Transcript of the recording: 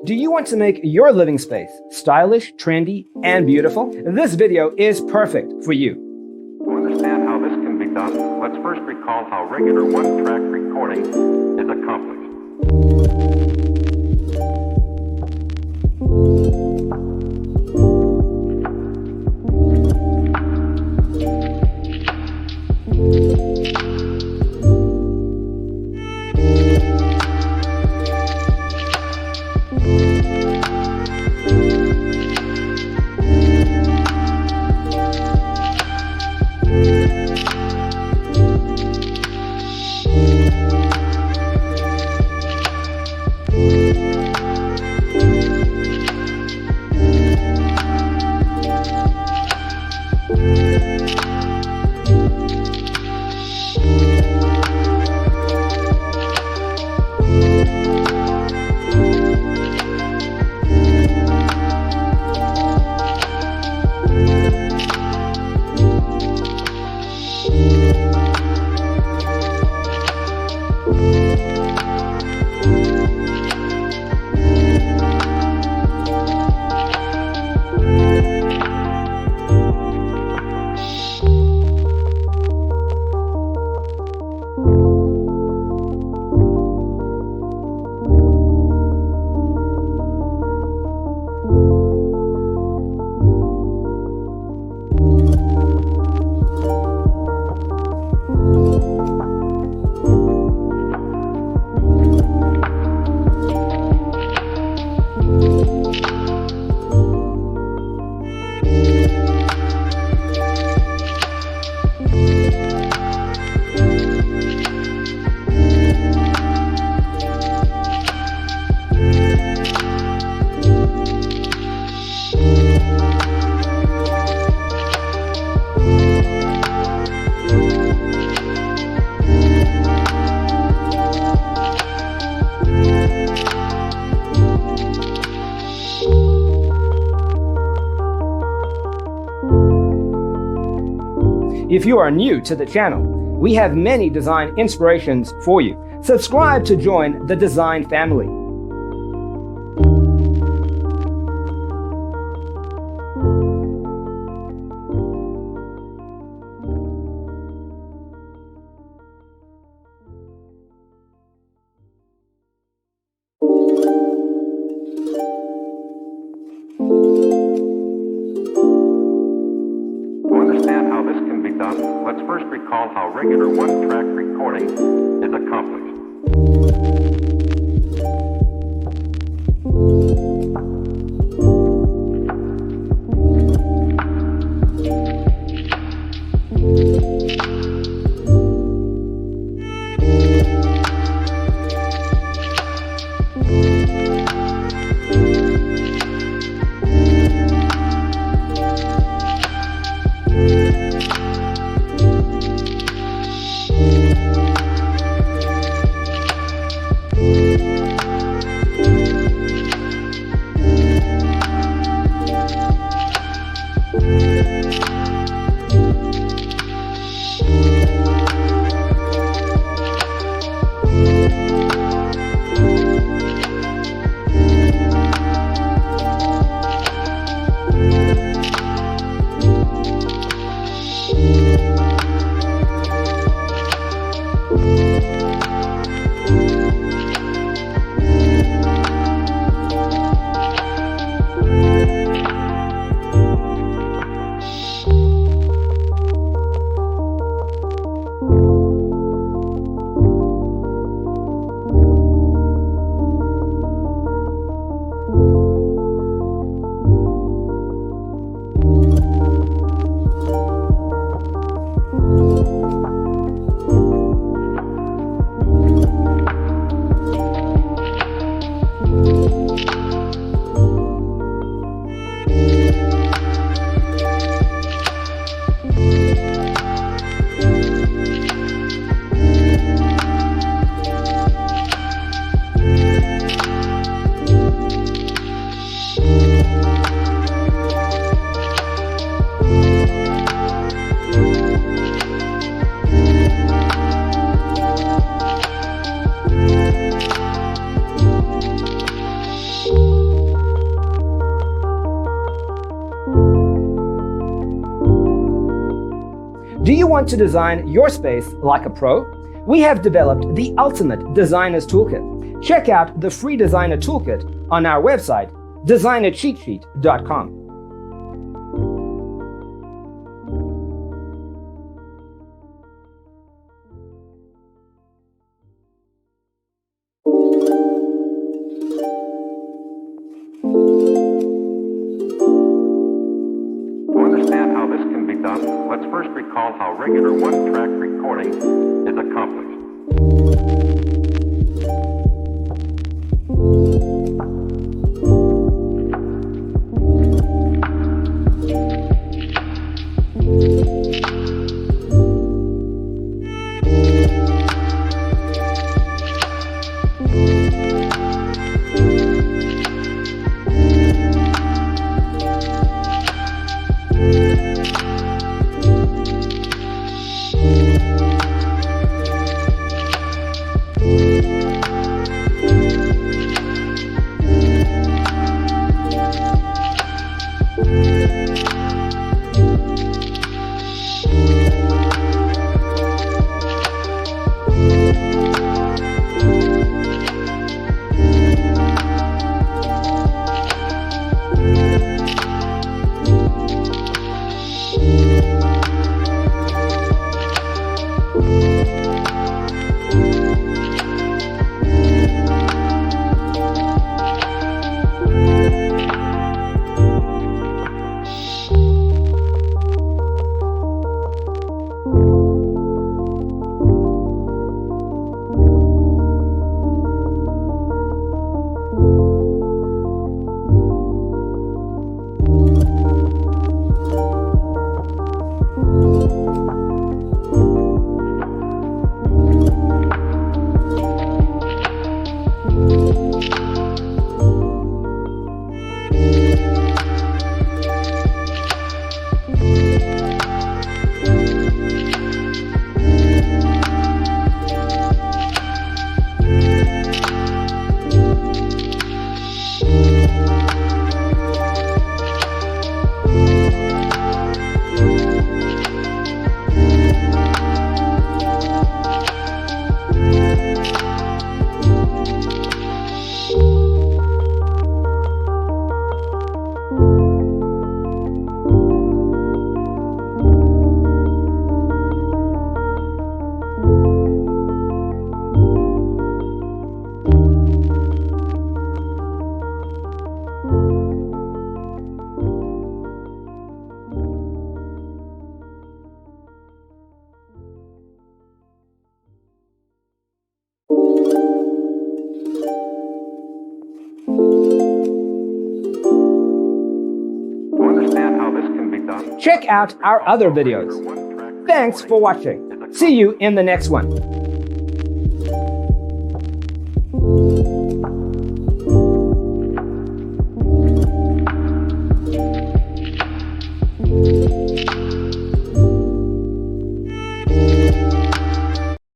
Do you want to make your living space stylish, trendy, and beautiful? This video is perfect for you. To understand how this can be done, let's first recall how regular one-track recording is accomplished. If you are new to the channel, we have many design inspirations for you. Subscribe to join the design family. Let's first recall how regular one-track recording is accomplished. Do you want to design your space like a pro? We have developed the ultimate designer's toolkit. Check out the free designer toolkit on our website, designercheatsheet.com. To understand how this can be done, let's first recall how regular one-track recording is accomplished. Check out our other videos. Thanks for watching. See you in the next one.